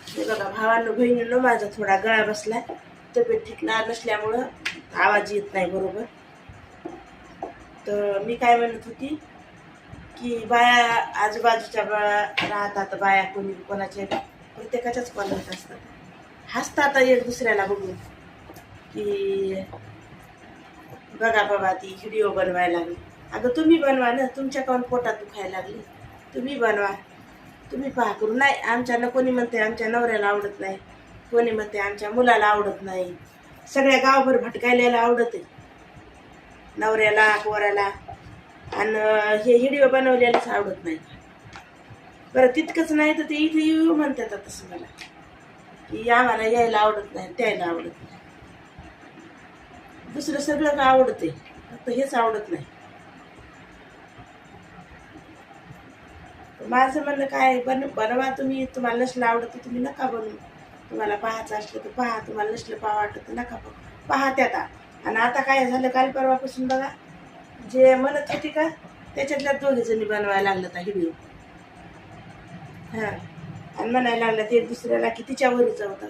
हे बघा भावांनो बहिणींनो, माझा थोडा गळा बसलाय, तब्येत ठीक नसल्यामुळं आवाज येत नाही बरोबर. तर मी काय म्हणत होती की बाया आजूबाजूच्या राहतात, बाया कोणी कोणाचे प्रत्येकाच्याच कॉल होत असतात, हसतात एक दुसऱ्याला बघून की बघा बाबा ती व्हिडिओ बनवायला लागली. अगं तुम्ही बनवा ना, तुमच्या काऊन पोटात दुखायला लागली, तुम्ही बनवा, तुम्ही पहा करू. नाही आमच्यानं कोणी म्हणते आमच्या नवऱ्याला आवडत नाही, कोणी म्हणते आमच्या मुलाला आवडत नाही, सगळ्या गावभर भटकायला आवडत आहे नवऱ्याला पोराला, आणि हे व्हिडिओ बनवलेलंच आवडत नाही. बरं तितकंच नाही तर ते इथे येऊ म्हणतात तसं मला की आम्हाला यायला आवडत नाही, त्यायला आवडत नाही, दुसरं सगळं आवडते, फक्त हेच आवडत नाही. माझं म्हणणं काय, बनवा तुम्ही, तुम्हाला नसलं आवडत तर तुम्ही नका बनवू, तुम्हाला पाहायचं असलं तर पहा, तुम्हाला नसलं पाहा वाटत तर नका पहा त्यात. आणि आता काय झालं, काल परवापासून बघा जे म्हणत होती का त्याच्यातल्या 2 जणी बनवायला लागलं तर व्हिडिओ. हां, आणि म्हणायला लागलं ते दुसऱ्याला की तिच्या वरीचा होता,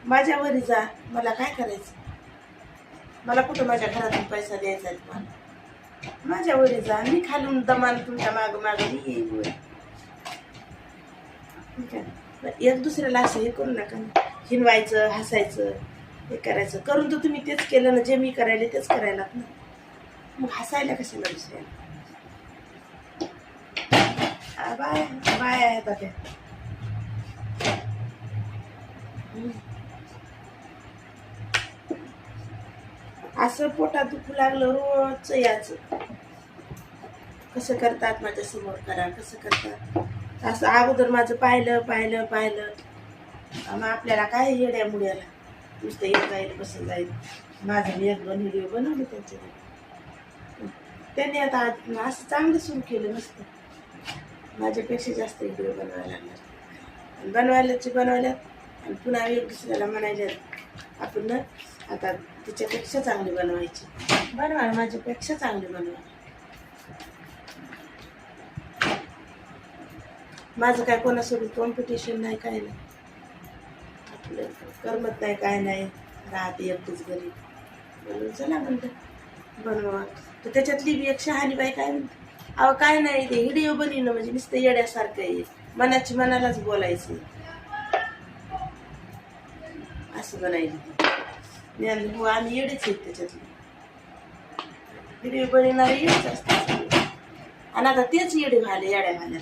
माझ्या वरी जा, मला काय करायचं, मला कुठं माझ्या घरातून पैसा द्यायचा आहे तुम्हाला, माझ्या वरी जा, मी खालून दमान तुमच्या मागं मागं मी येईल वर. ठीक आहे, एक दुसऱ्याला असं हे करू नका, हिनवायचं हसायचं हे करायचं. करून तर तुम्ही तेच केलं ना, जे मी करायला तेच करायला ना, मग हसायला कशाला दुसऱ्याला. बाय बाय आहेत त्या असं पोटात दुखू लागलं रोजचं याचं, कसं करतात माझ्या समोर करा, कसं करतात असं. अगोदर माझं पाहिलं मग आपल्याला काय येड्या मुड्याला नुसतं येत जाईल कसं जाईल. माझं मी 1-2 व्हिडिओ बनवले त्यांचे, त्यांनी आता असं चांगलं सुरू केलं नसतं, माझ्यापेक्षा जास्त व्हिडिओ बनवायला लागणार, बनवायला आणि पुन्हा एक दुसऱ्याला म्हणायला आपण ना आता तिच्यापेक्षा चांगली बनवायची, बनवा माझ्यापेक्षा चांगली बनवा. माझं काय कोणासोबत कॉम्पिटिशन नाही, काय नाही, आपलं करमत नाही काय नाही, राहते एकटीच घरी, म्हणून चला म्हणतं बनवा. तर त्याच्यातली बी एक शहाणी बाई काय म्हणते, अहो काय नाही ते व्हिडिओ बनवणं म्हणजे नुसतं येड्यासारखं आहे, मनाची मनालाच बोलायचं असं बनायला. हो आम्ही येडेच आहेत त्याच्यातले, व्हिडिओ बनवणारे येडेच असतात, आणि आता तेच येडे व्हायला येड्या व्हायला.